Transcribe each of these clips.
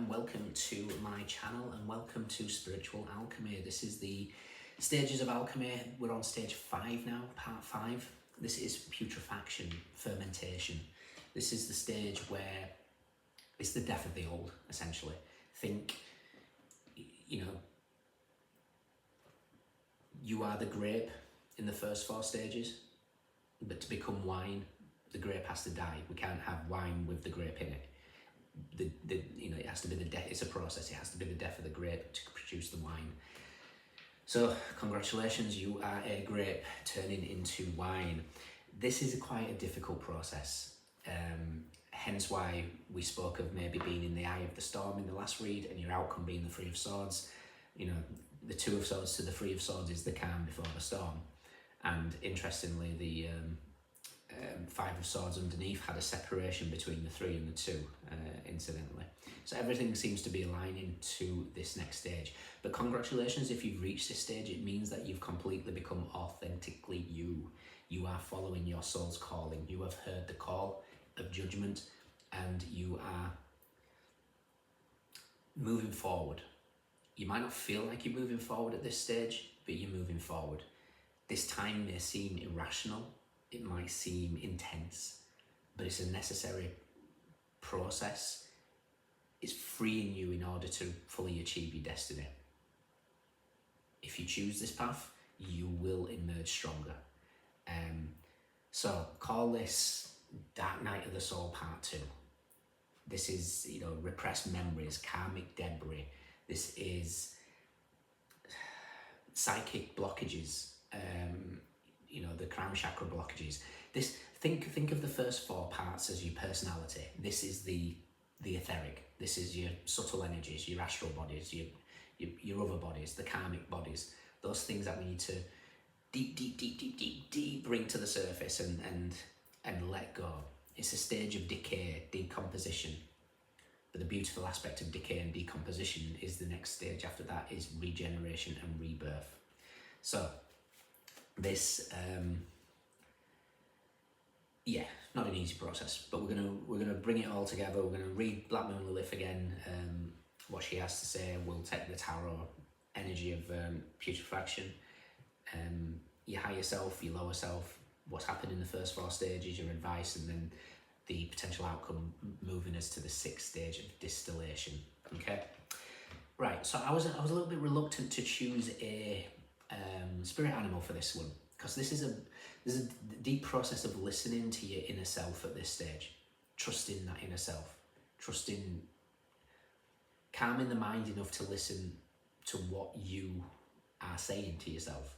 and welcome to my channel and welcome to Spiritual Alchemy. This is the stages of alchemy. We're on stage 5 now, part 5. This is putrefaction, fermentation. This is the stage where it's the death of the old, essentially. Think, you know, you are the grape in the first 4 stages, but to become wine, the grape has to die. We can't have wine with the grape in it. It has to be the death. It's a process. It has to be the death of the grape to produce the wine. So congratulations, you are a grape turning into wine. This is quite a difficult process. Hence why we spoke of maybe being in the eye of the storm in the last read, and your outcome being the 3 of Swords. You know, the 2 of Swords to the 3 of Swords is the calm before the storm. And interestingly, the 5 of Swords underneath had a separation between the 3 and the 2, incidentally. So everything seems to be aligning to this next stage. But congratulations, if you've reached this stage, it means that you've completely become authentically you. You are following your soul's calling. You have heard the call of judgment and you are moving forward. You might not feel like you're moving forward at this stage, but you're moving forward. This time may seem irrational. It might seem intense, but it's a necessary process. It's freeing you in order to fully achieve your destiny. If you choose this path, you will emerge stronger. So call this Dark Night of the Soul Part 2. This is, repressed memories, karmic debris. This is psychic blockages. The crown chakra blockages. Think of the first 4 parts as your personality. This is the etheric. This is your subtle energies, your astral bodies, your other bodies, the karmic bodies. Those things that we need to deep bring to the surface and let go. It's a stage of decay, decomposition. But the beautiful aspect of decay and decomposition is the next stage after that is regeneration and rebirth. So this, not an easy process, but we're gonna bring it all together. We're gonna read Black Moon Lilith again, what she has to say. We'll take the tarot energy of putrefaction, your higher self, your lower self, what's happened in the first 4 stages, your advice, and then the potential outcome moving us to the 6th stage of distillation. Okay, right. So I was a little bit reluctant to choose a spirit animal for this one, because this is a deep process of listening to your inner self at this stage, trusting that inner self, calming the mind enough to listen to what you are saying to yourself.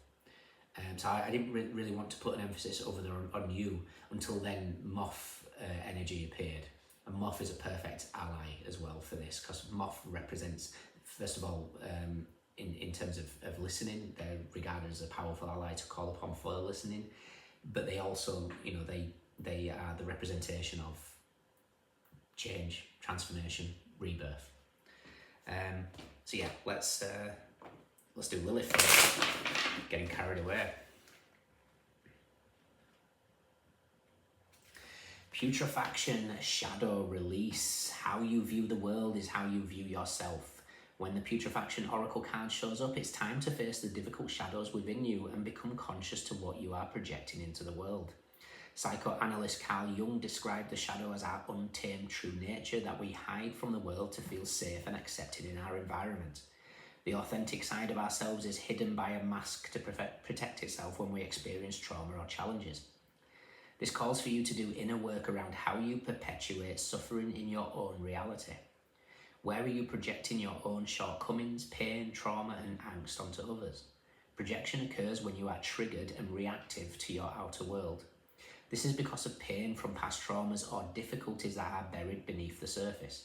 So I didn't really want to put an emphasis other than on you until then Moth energy appeared. And Moth is a perfect ally as well for this, because Moth represents, first of all, in terms of listening, they're regarded as a powerful ally to call upon for listening, but they also, they are the representation of change, transformation, rebirth. So yeah, let's do Lilith first. Getting carried away. Putrefaction, shadow release. How you view the world is how you view yourself. When the putrefaction oracle card shows up, it's time to face the difficult shadows within you and become conscious to what you are projecting into the world. Psychoanalyst Carl Jung described the shadow as our untamed true nature that we hide from the world to feel safe and accepted in our environment. The authentic side of ourselves is hidden by a mask to protect itself when we experience trauma or challenges. This calls for you to do inner work around how you perpetuate suffering in your own reality. Where are you projecting your own shortcomings, pain, trauma, and angst onto others? Projection occurs when you are triggered and reactive to your outer world. This is because of pain from past traumas or difficulties that are buried beneath the surface.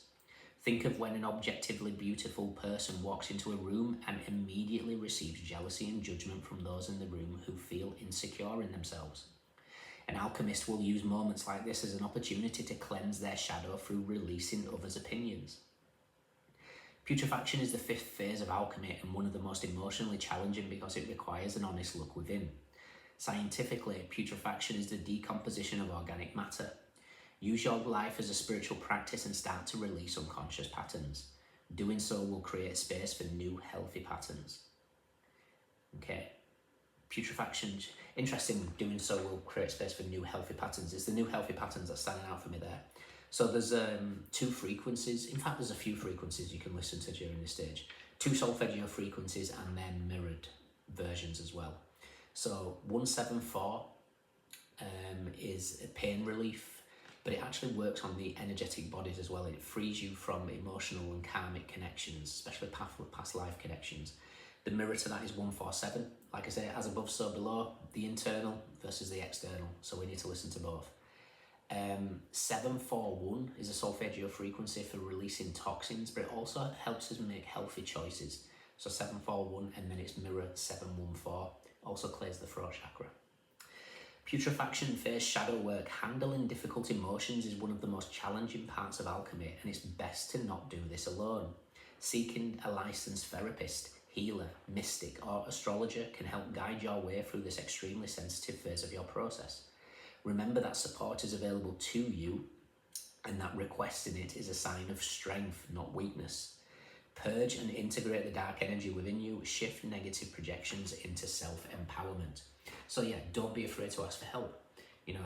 Think of when an objectively beautiful person walks into a room and immediately receives jealousy and judgment from those in the room who feel insecure in themselves. An alchemist will use moments like this as an opportunity to cleanse their shadow through releasing others' opinions. Putrefaction is the 5th phase of alchemy and one of the most emotionally challenging because it requires an honest look within. Scientifically, putrefaction is the decomposition of organic matter. Use your life as a spiritual practice and start to release unconscious patterns. Doing so will create space for new healthy patterns. Okay, putrefaction, interesting, doing so will create space for new healthy patterns. It's the new healthy patterns that's standing out for me there. So there's 2 frequencies, in fact there's a few frequencies you can listen to during this stage. 2 solfeggio frequencies and then mirrored versions as well. So 174 is a pain relief, but it actually works on the energetic bodies as well. It frees you from emotional and karmic connections, especially past life connections. The mirror to that is 147. Like I say, as above, so below, the internal versus the external. So we need to listen to both. 741 is a solfeggio frequency for releasing toxins, but it also helps us make healthy choices. So 741, and then it's mirror 714, also clears the throat chakra. Putrefaction phase shadow work. Handling difficult emotions is one of the most challenging parts of alchemy, and it's best to not do this alone. Seeking a licensed therapist, healer, mystic, or astrologer can help guide your way through this extremely sensitive phase of your process. Remember that support is available to you, and that requesting it is a sign of strength, not weakness. Purge and integrate the dark energy within you, shift negative projections into self-empowerment. So yeah, don't be afraid to ask for help. You know,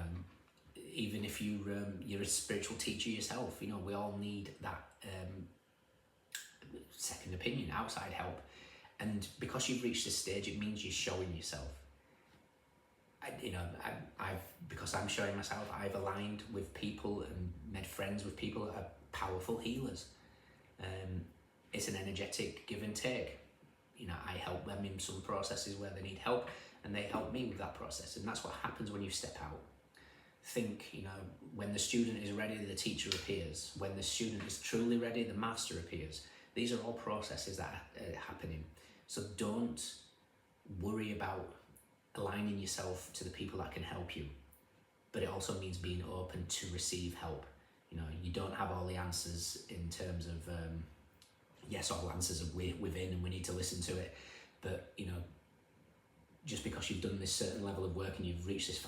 even if you're a spiritual teacher yourself, you know, we all need that second opinion, outside help. And because you've reached this stage, it means you're showing yourself. Because I'm showing myself, I've aligned with people and made friends with people that are powerful healers. It's an energetic give and take. You know, I help them in some processes where they need help, and they help me with that process. And that's what happens when you step out. Think, you know, when the student is ready, the teacher appears. When the student is truly ready, the master appears. These are all processes that are happening. So don't worry about aligning yourself to the people that can help you. But it also means being open to receive help. You know, you don't have all the answers in terms of, yes, all answers are within and we need to listen to it. But, you know, just because you've done this certain level of work and you've reached this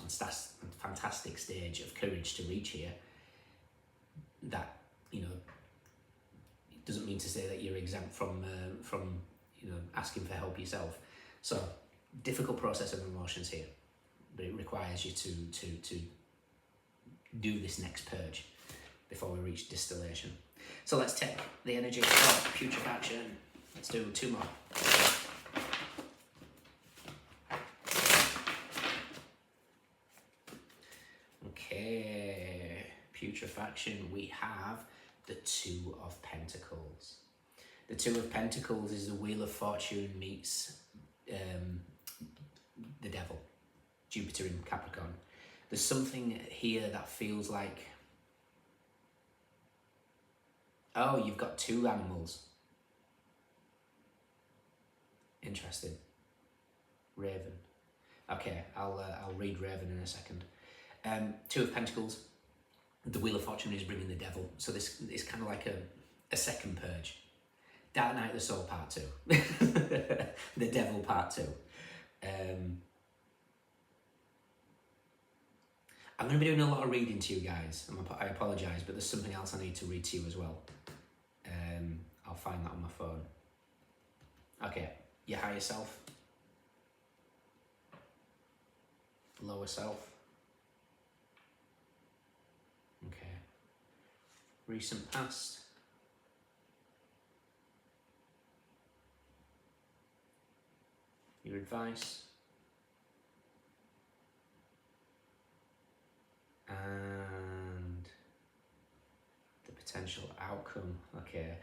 fantastic stage of courage to reach here, that, you know, it doesn't mean to say that you're exempt from you know, asking for help yourself. So, difficult process of emotions here, but it requires you to do this next purge before we reach distillation. So let's take the energy of putrefaction. Let's do 2 more. Okay, putrefaction, we have the 2 of Pentacles. The 2 of Pentacles is the Wheel of Fortune meets the devil, Jupiter in Capricorn. There's something here that feels like, oh, you've got 2 animals. Interesting. Raven. Okay, I'll read Raven in a second. 2 of Pentacles. The Wheel of Fortune is bringing the devil. So this is kind of like a second purge. Dark Night of the Soul part 2. The devil part 2. I'm going to be doing a lot of reading to you guys. I apologise, but there's something else I need to read to you as well. I'll find that on my phone. Okay, your higher self. Lower self. Okay. Recent past. Your advice. And the potential outcome. Okay.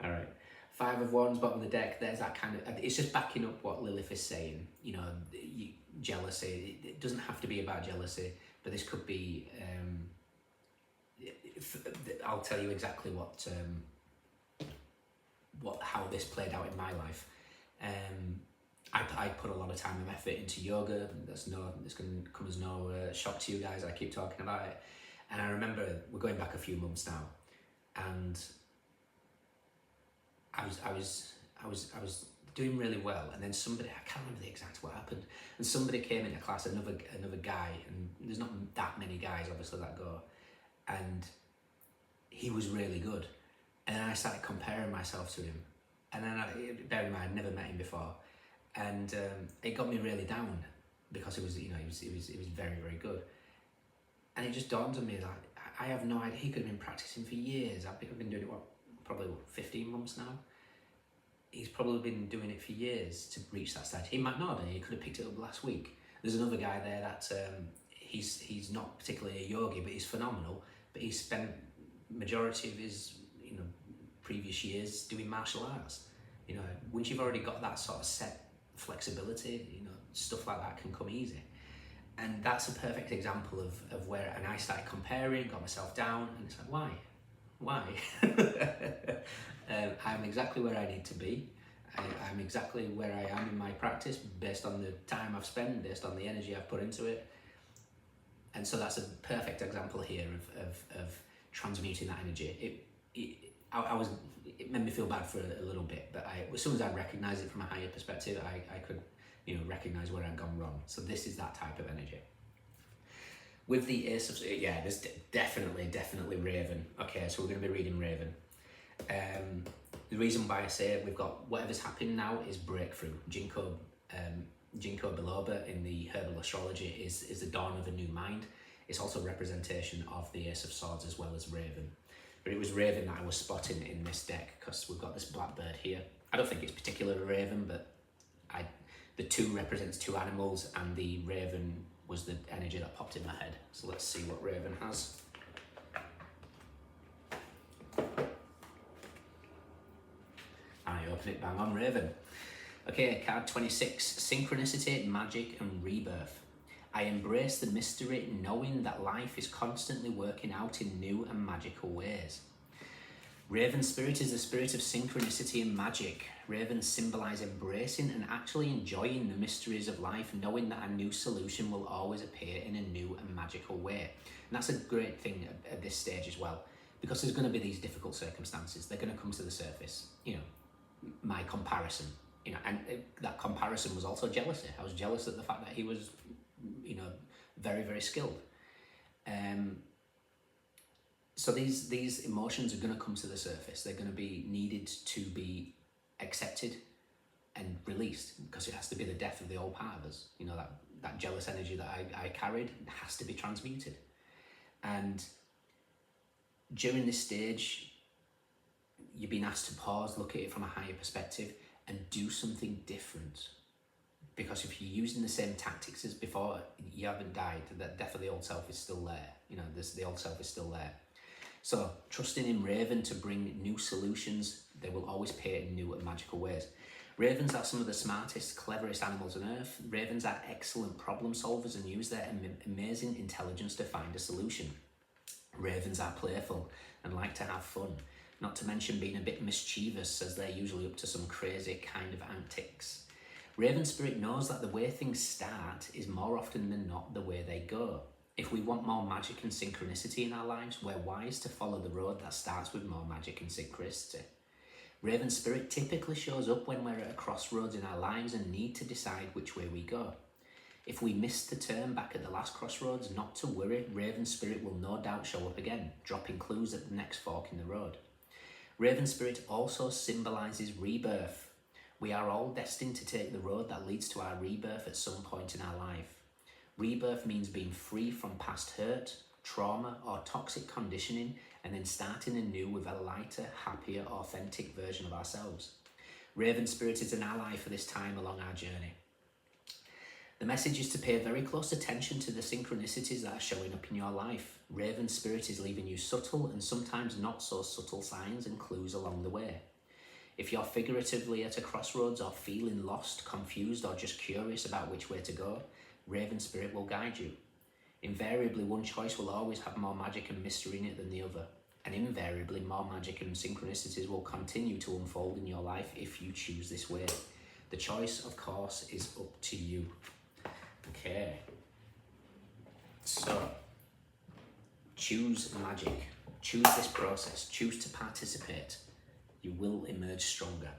All right. 5 of Wands, bottom of the deck. There's that kind of, it's just backing up what Lilith is saying. You know, jealousy. It doesn't have to be about jealousy, but this could be, I'll tell you exactly how this played out in my life. I put a lot of time and effort into yoga. It's going to come as no shock to you guys. I keep talking about it, and I remember we're going back a few months now, and I was doing really well, and then somebody, I can't remember the exact what happened, and somebody came into class, another guy, and there's not that many guys obviously that go, and he was really good, And then I started comparing myself to him. And then, bear in mind, I'd never met him before. And it got me really down because it was, you know, he was very, very good. And it just dawned on me that I have no idea. He could have been practicing for years. I've been doing it, probably 15 months now. He's probably been doing it for years to reach that stage. He might not have. He could have picked it up last week. There's another guy there that he's not particularly a yogi, but he's phenomenal. But he's spent majority of his, you know, previous years doing martial arts. You know, once you've already got that sort of set flexibility, you know, stuff like that can come easy. And that's a perfect example of where, and I started comparing, got myself down, and it's like, why? I'm exactly where I need to be. I'm exactly where I am in my practice based on the time I've spent, based on the energy I've put into it. And so that's a perfect example here of transmuting that energy. It made me feel bad for a little bit, but as soon as I recognised it from a higher perspective, I could, you know, recognise where I'd gone wrong. So this is that type of energy. With the Ace of, yeah, there's definitely Raven. Okay, so we're going to be reading Raven. The reason why I say we've got whatever's happening now is breakthrough. Ginkgo biloba in the herbal astrology is the dawn of a new mind. It's also a representation of the Ace of Swords as well as Raven. But it was Raven that I was spotting in this deck because we've got this blackbird here. I don't think it's particularly Raven, but the 2 represents 2 animals, and the Raven was the energy that popped in my head. So let's see what Raven has. I open it, bang on, Raven. Okay, card 26, Synchronicity, Magic and Rebirth. I embrace the mystery, knowing that life is constantly working out in new and magical ways. Raven spirit is the spirit of synchronicity and magic. Ravens symbolize embracing and actually enjoying the mysteries of life, knowing that a new solution will always appear in a new and magical way. And that's a great thing at this stage as well, because there's going to be these difficult circumstances. They're going to come to the surface. You know, my comparison, you know, and that comparison was also jealousy. I was jealous at the fact that he was, you know, very, very skilled. So these emotions are going to come to the surface. They're going to be needed to be accepted and released, because it has to be the death of the old part of us. You know, that jealous energy that I carried has to be transmuted. And during this stage, you've been asked to pause, look at it from a higher perspective, and do something different. Because if you're using the same tactics as before, you haven't died. The death of the old self is still there. You know, the old self is still there. So trusting in Raven to bring new solutions, they will always appear in new and magical ways. Ravens are some of the smartest, cleverest animals on earth. Ravens are excellent problem solvers and use their amazing intelligence to find a solution. Ravens are playful and like to have fun, not to mention being a bit mischievous, as they're usually up to some crazy kind of antics. Raven spirit knows that the way things start is more often than not the way they go. If we want more magic and synchronicity in our lives, we're wise to follow the road that starts with more magic and synchronicity. Raven spirit typically shows up when we're at a crossroads in our lives and need to decide which way we go. If we miss the turn back at the last crossroads, not to worry, Raven spirit will no doubt show up again, dropping clues at the next fork in the road. Raven spirit also symbolises rebirth. We are all destined to take the road that leads to our rebirth at some point in our life. Rebirth means being free from past hurt, trauma or toxic conditioning, and then starting anew with a lighter, happier, authentic version of ourselves. Raven spirit is an ally for this time along our journey. The message is to pay very close attention to the synchronicities that are showing up in your life. Raven spirit is leaving you subtle and sometimes not so subtle signs and clues along the way. If you're figuratively at a crossroads or feeling lost, confused, or just curious about which way to go, Raven spirit will guide you. Invariably, one choice will always have more magic and mystery in it than the other, and invariably more magic and synchronicities will continue to unfold in your life if you choose this way. The choice, of course, is up to you. Okay, so choose magic, choose this process, choose to participate. You will emerge stronger.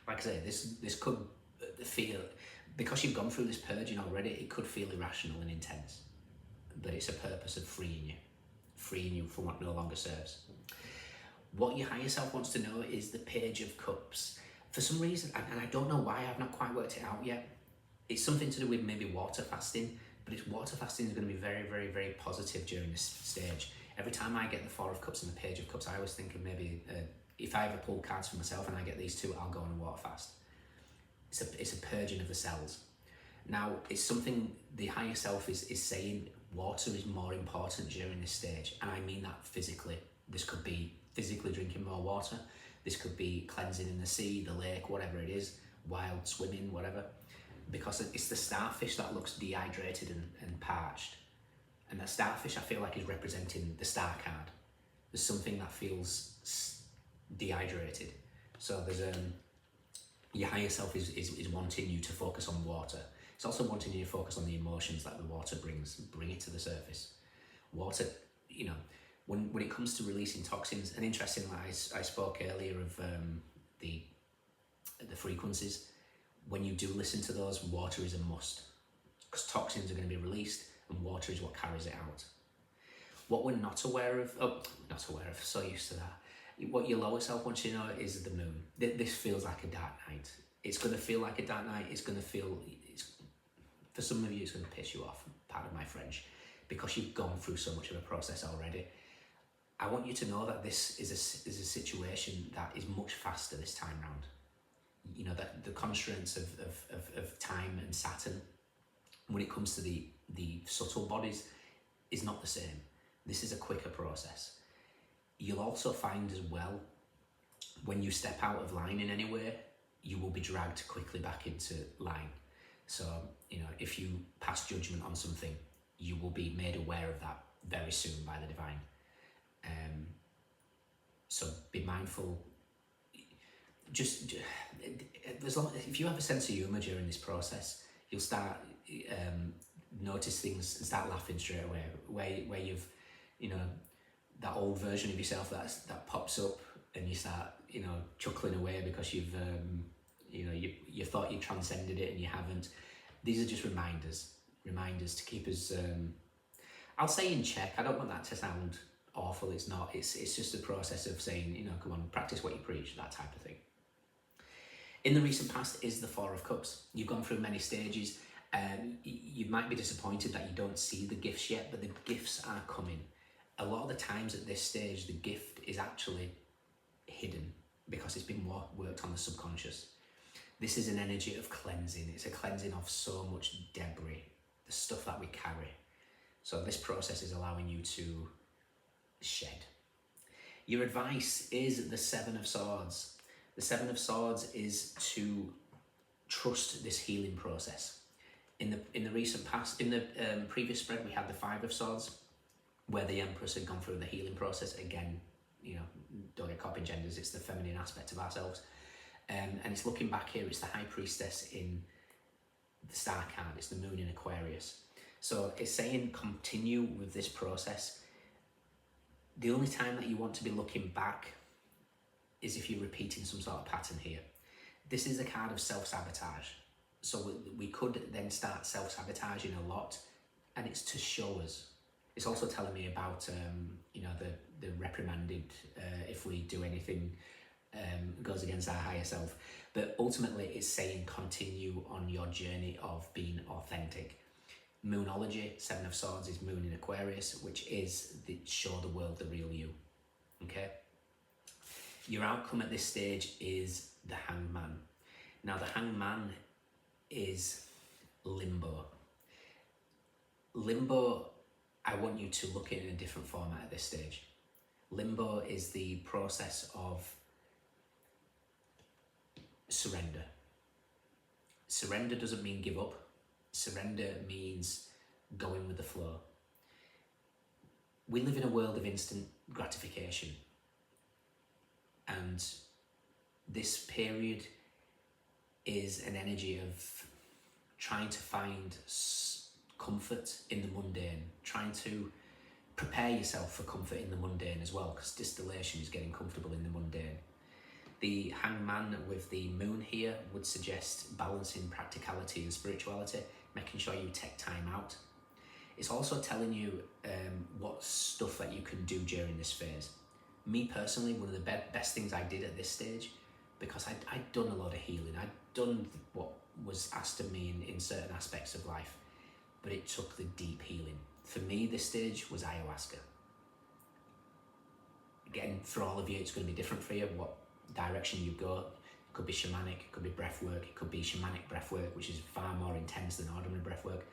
Like I say, this could feel, because you've gone through this purging already, it could feel irrational and intense, but it's a purpose of freeing you from what no longer serves. What your higher self wants to know is the Page of Cups. For some reason, and I don't know why, I've not quite worked it out yet. It's something to do with maybe water fasting, but it's water fasting is going to be very, very, very positive during this stage. Every time I get the Four of Cups and the Page of Cups, I always think of maybe if I ever pull cards for myself and I get these two, I'll go on a water fast. It's a purging of the cells. Now, it's something the higher self is saying water is more important during this stage, and I mean that physically. This could be physically drinking more water. This could be cleansing in the sea, the lake, whatever it is, wild swimming, whatever. Because it's the starfish that looks dehydrated and parched. And that starfish, I feel like, is representing the star card. There's something that feels dehydrated. So there's your higher self is wanting you to focus on water. It's also wanting you to focus on the emotions that the water brings, bring it to the surface. Water, you know, when it comes to releasing toxins, and interestingly, I spoke earlier of the frequencies. When you do listen to those, water is a must, because toxins are going to be released and water is what carries it out. What we're not aware of, so used to that. What your lower self wants you to know is the moon. This feels like a dark night. It's going to feel like a dark night. It's going to feel, for some of you, it's going to piss you off, pardon my French, because you've gone through so much of a process already. I want you to know that this is a situation that is much faster this time round. You know, that the constraints of time and Saturn, when it comes to the subtle bodies, is not the same. This is a quicker process. You'll also find as well, when you step out of line in any way, you will be dragged quickly back into line. So, you know, if you pass judgment on something, you will be made aware of that very soon by the divine. So be mindful. Just as long, if you have a sense of humour during this process, you'll start notice things and start laughing straight away. Where you've, you know, that old version of yourself that pops up, and you start, you know, chuckling away because you've you know, you thought you transcended it and you haven't. These are just reminders to keep us, I'll say, in check. I don't want that to sound awful. It's not. It's just a process of saying, you know, come on, practice what you preach, that type of thing. In the recent past is the Four of Cups. You've gone through many stages. You might be disappointed that you don't see the gifts yet, but the gifts are coming. A lot of the times at this stage, the gift is actually hidden because it's been worked on the subconscious. This is an energy of cleansing. It's a cleansing of so much debris, the stuff that we carry. So this process is allowing you to shed. Your advice is the Seven of Swords. The Seven of Swords is to trust this healing process. In the recent past, in the previous spread, we had the Five of Swords, where the Empress had gone through the healing process. Again, you know, don't get caught in genders, it's the feminine aspect of ourselves. And it's looking back here, it's the High Priestess in the star card, it's the Moon in Aquarius. So it's saying continue with this process. The only time that you want to be looking back is if you're repeating some sort of pattern here. This is a card of self-sabotage. So we could then start self-sabotaging a lot, and it's to show us. It's also telling me about, you know, the reprimanded if we do anything goes against our higher self. But ultimately it's saying continue on your journey of being authentic. Moonology, Seven of Swords, is Moon in Aquarius, which is show the world the real you. Okay? Your outcome at this stage is the Hangman. Now the Hangman is limbo. Limbo, I want you to look at it in a different format at this stage. Limbo is the process of surrender. Surrender doesn't mean give up. Surrender means going with the flow. We live in a world of instant gratification, and this period is an energy of trying to find comfort in the mundane, trying to prepare yourself for comfort in the mundane as well, because distillation is getting comfortable in the mundane. The Hangman with the Moon here would suggest balancing practicality and spirituality, making sure you take time out. It's also telling you what stuff that you can do during this phase. Me personally, one of the best things I did at this stage, because I'd done a lot of healing, I'd done what was asked of me in certain aspects of life, but it took the deep healing. For me, this stage was ayahuasca. Again, for all of you, it's going to be different for you, what direction you go. It could be shamanic, it could be breath work, it could be shamanic breath work, which is far more intense than ordinary breath work.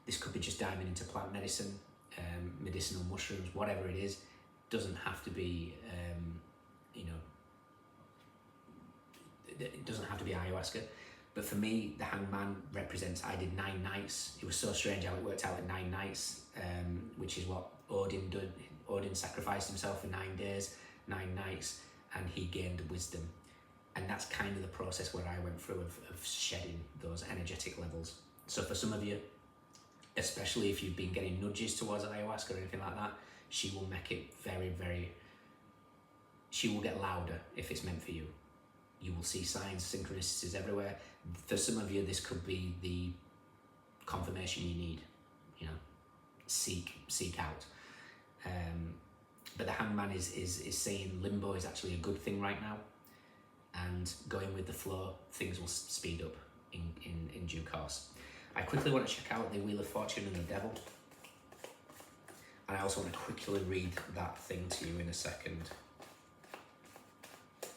This could be just diving into plant medicine, medicinal mushrooms, whatever it is. Doesn't have to be, it doesn't have to be ayahuasca. But for me, the hangman represents, I did 9 nights. It was so strange how it worked out at 9 nights, which is what Odin did. Odin sacrificed himself for 9 days, 9 nights, and he gained wisdom. And that's kind of the process where I went through of shedding those energetic levels. So for some of you, especially if you've been getting nudges towards ayahuasca or anything like that, she will make it she will get louder if it's meant for you. You will see signs, synchronicities everywhere. For some of you, this could be the confirmation you need, seek out. But the hangman is saying limbo is actually a good thing right now, and going with the flow, things will speed up in due course. I quickly want to check out the Wheel of Fortune and the Devil, and I also want to quickly read that thing to you in a second.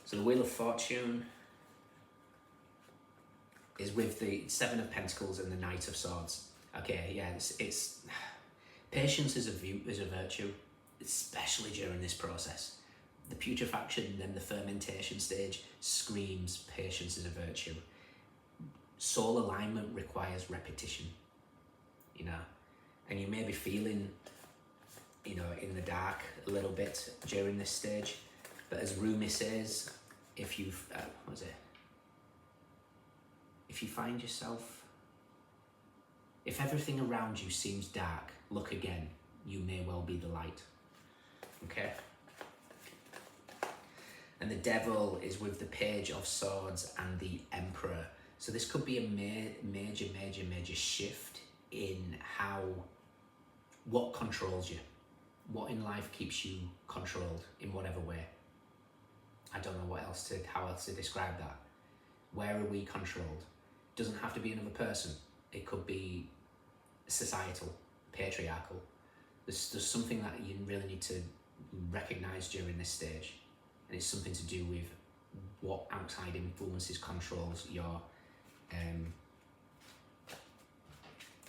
So the Wheel of Fortune is with the 7 of Pentacles and the Knight of Swords. Okay, yeah, it's patience is a virtue, especially during this process. The putrefaction, then the fermentation stage, screams patience is a virtue. Soul alignment requires repetition, and you may be feeling, in the dark a little bit during this stage, but as Rumi says, if you find yourself, if everything around you seems dark, look again, you may well be the light. Okay? And the Devil is with the Page of Swords and the Emperor. So this could be a major shift in what controls you. What in life keeps you controlled in whatever way. I don't know how else to describe that. Where are we controlled? Doesn't have to be another person. It could be societal, patriarchal. There's something that you really need to recognize during this stage. And it's something to do with what outside influences controls your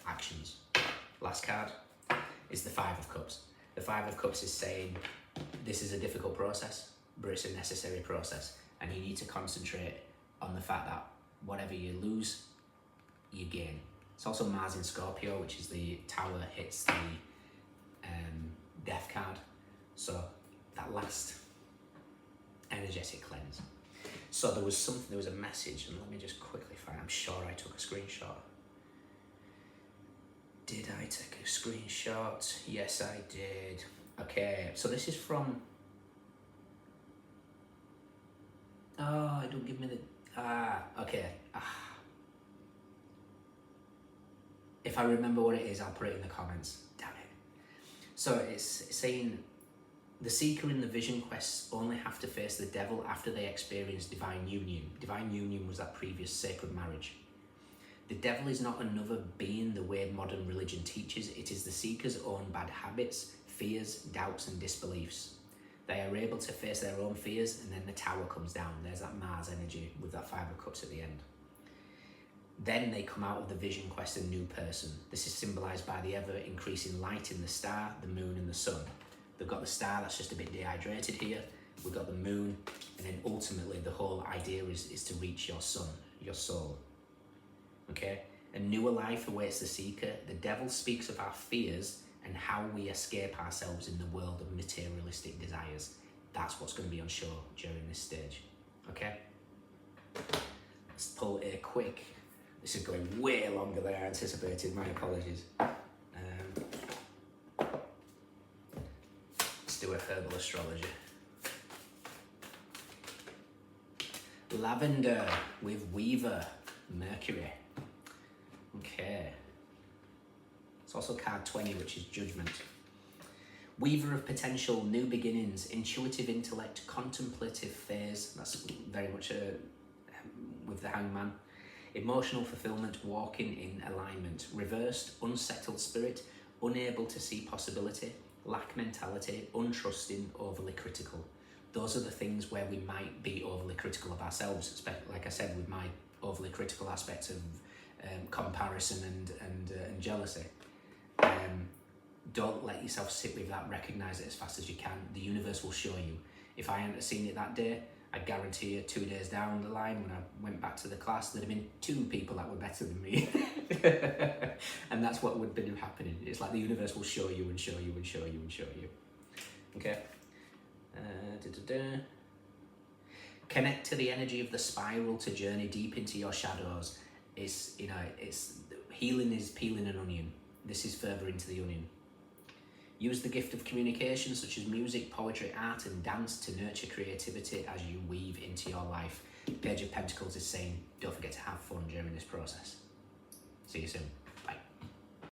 actions. Last card is the 5 of Cups. The 5 of Cups is saying this is a difficult process, but it's a necessary process, and you need to concentrate on the fact that whatever you lose, you gain. It's also Mars in Scorpio, which is the Tower hits the Death card. So that last energetic cleanse. So there was a message, and let me just quickly find, I'm sure I took a screenshot. Did I take a screenshot? Yes, I did. Okay, so this is from, it don't give me the, okay. If I remember what it is, I'll put it in the comments. Damn it. So it's saying, the seeker in the vision quests only have to face the devil after they experience divine union. Divine union was that previous sacred marriage. The devil is not another being the way modern religion teaches. It is the seeker's own bad habits, fears, doubts, and disbeliefs. They are able to face their own fears, and then the tower comes down. There's that Mars energy with that 5 of Cups at the end. Then they come out of the vision quest a new person. This is symbolized by the ever increasing light in the star, the moon, and the sun. They've got the star that's just a bit dehydrated here. We've got the moon, and then ultimately the whole idea is to reach your sun, your soul. Okay? A newer life awaits the seeker. The devil speaks of our fears and how we escape ourselves in the world of materialistic desires. That's what's going to be on show during this stage. Okay? Let's pull a quick. This is going way longer than I anticipated. My apologies. Let's do a herbal astrology. Lavender with Weaver, Mercury. Okay. It's also card 20, which is Judgment. Weaver of potential, new beginnings, intuitive intellect, contemplative phase. That's very much with the Hangman. Emotional fulfillment, walking in alignment. Reversed, unsettled spirit, unable to see possibility, lack mentality, untrusting, overly critical. Those are the things where we might be overly critical of ourselves, like I said, with my overly critical aspects of comparison and jealousy. Don't let yourself sit with that, recognise it as fast as you can. The universe will show you. If I hadn't seen it that day, I guarantee you 2 days down the line when I went back to the class, there'd have been 2 people that were better than me. And that's what would have been happening. It's like the universe will show you and show you and show you and show you. Okay. Connect to the energy of the spiral to journey deep into your shadows. It's healing is peeling an onion. This is further into the onion. Use the gift of communication such as music, poetry, art and dance to nurture creativity as you weave into your life. Page of Pentacles is saying, don't forget to have fun during this process. See you soon.